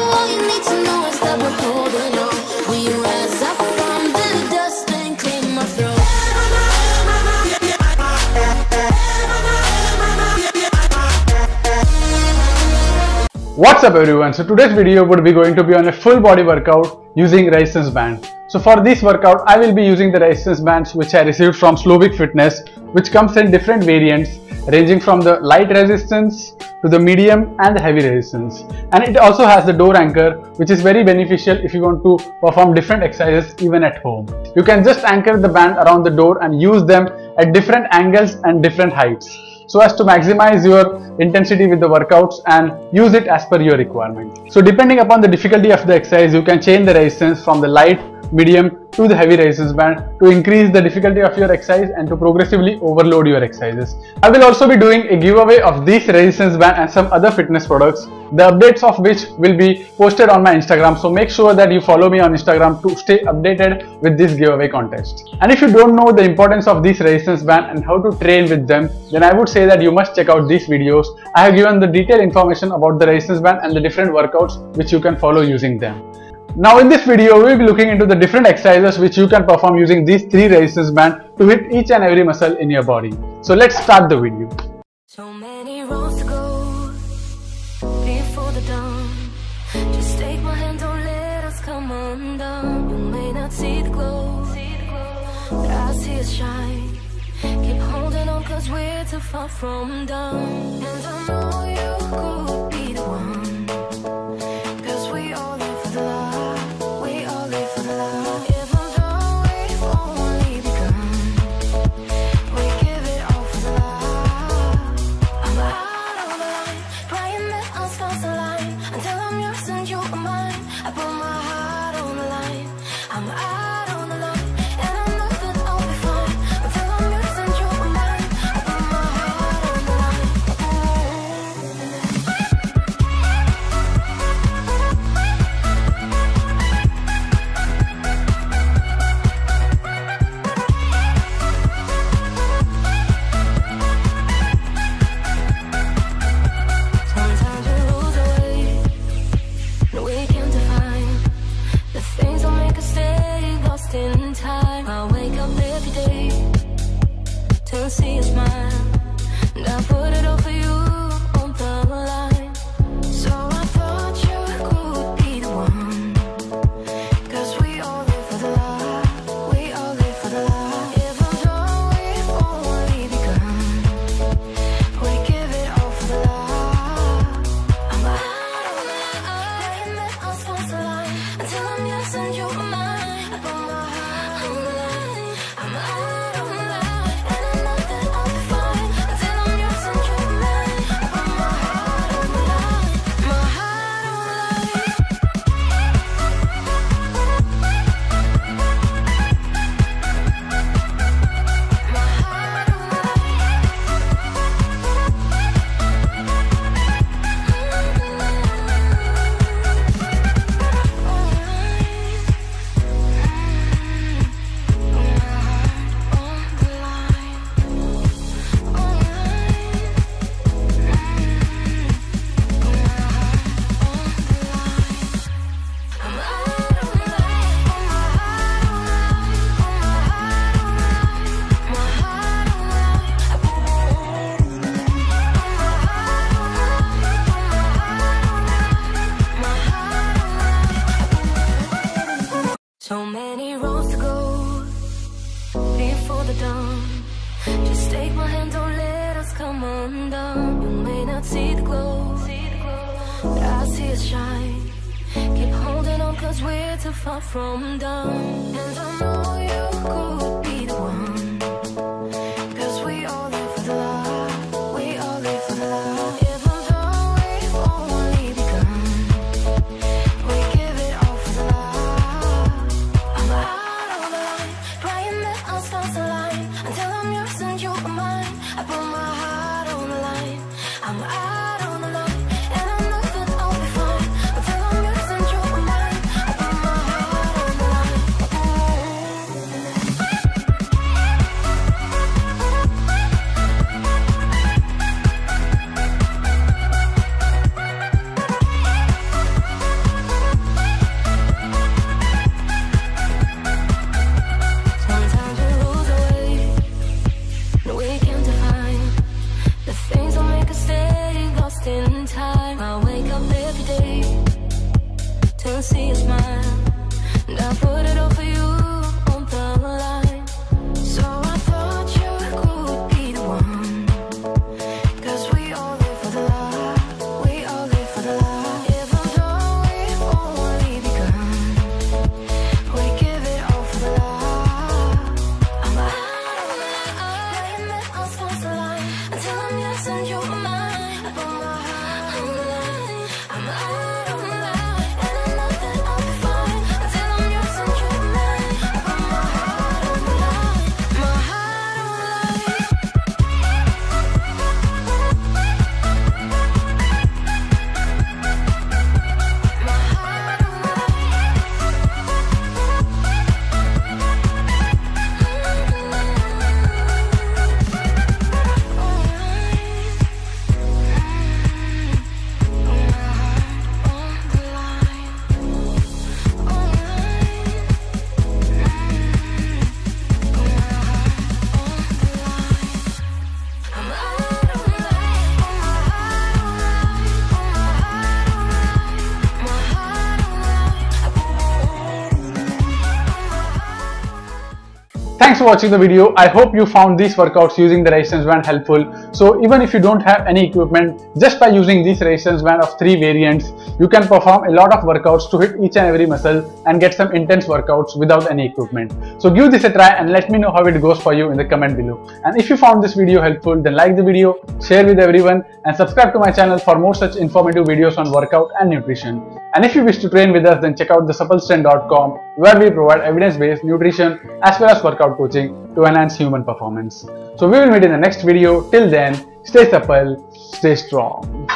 all you need to know is that we're holding on. We rise up from the dust and clean my throat. What's up everyone? So today's video would be going to be on a full body workout using resistance band. So for this workout I will be using the resistance bands which I received from Slovak Fitness, which comes in different variants ranging from the light resistance to the medium and the heavy resistance. And it also has the door anchor, which is very beneficial if you want to perform different exercises even at home. You can just anchor the band around the door and use them at different angles and different heights, so as to maximize your intensity with the workouts and use it as per your requirement. So depending upon the difficulty of the exercise, you can change the resistance from the light, medium to the heavy resistance band to increase the difficulty of your exercise and to progressively overload your exercises. I will also be doing a giveaway of this resistance band and some other fitness products, the updates of which will be posted on my Instagram, so make sure that you follow me on Instagram to stay updated with this giveaway contest. And if you don't know the importance of this resistance band and how to train with them, then I would say that you must check out these videos. I have given the detailed information about the resistance band and the different workouts which you can follow using them. Now in this video, we will be looking into the different exercises which you can perform using these three resistance bands to hit each and every muscle in your body. So let's start the video. So many roads to go before the dawn. Just take my hand, don't let us come undone. You may not see the glow, but I see it shine. Keep holding on, cause we're too far from done. And I know you could be the one, cause we all live for the love. We all live for the love. Even though we've only begun, we give it all for the love. I'm out on the line, praying that our stars align. Until I'm yours and you are mine, I put my heart on the line. I'm out on the line, and I know that I'll be fine. Until I'm yours and you are mine, I put my heart on the line. Sometimes we lose our way, and we can't define the things that make us stay lost in time. I wake up every day to see a smile, and I put it all for you on the line. So I thought you could be the one, cause we all live for the love. We all live for the love. Even though we've only begun, we give it all for the love. I'm out on the line, praying that our stars align. Until I'm yours and you are mine, I put my heart on the line. I'm out on the line, and I know that I'll be fine. Until I'm yours and you are mine, I put my heart on the line. My heart on the line. My heart on the So many roads to go before the dawn. Just take my hand, don't let us come undone. You may not see the glow, but I see it shine. Keep holding on, cause we're too far from done. And I know you could be the one, cause we all live for the love. We all live for the love. Even though we've only begun, we give it all for the love. I'm out on the line, praying that our stars align. Until I'm yours and you are mine, I put my heart on the line. I'm out on the line, and I know that I'll be fine. Until I'm yours and you are mine, I put my heart on the line. see a smile, and I put it all for you on the line. So I thought you could be the one, 'cause we all live for the love, we all live for the love. Even though we've only begun, we give it all for the love. I'm out of line, letting that all stars align, until I'm yes and you're mine. I put my heart on the line. I'm out of line, and I know that I'll be fine, until I'm yours and you're mine. I put my heart on the line, my heart on the line. My heart on the Thanks for watching the video. I hope you found these workouts using the resistance band helpful. So even if you don't have any equipment, just by using these resistance band of 3 variants, you can perform a lot of workouts to hit each and every muscle and get some intense workouts without any equipment. So give this a try and let me know how it goes for you in the comment below. And if you found this video helpful, then like the video, share with everyone, and subscribe to my channel for more such informative videos on workout and nutrition. And if you wish to train with us, then check out TheSuppleStrength.com, where we provide evidence-based nutrition as well as workout coaching to enhance human performance. So we will meet in the next video. Till then, stay supple, stay strong.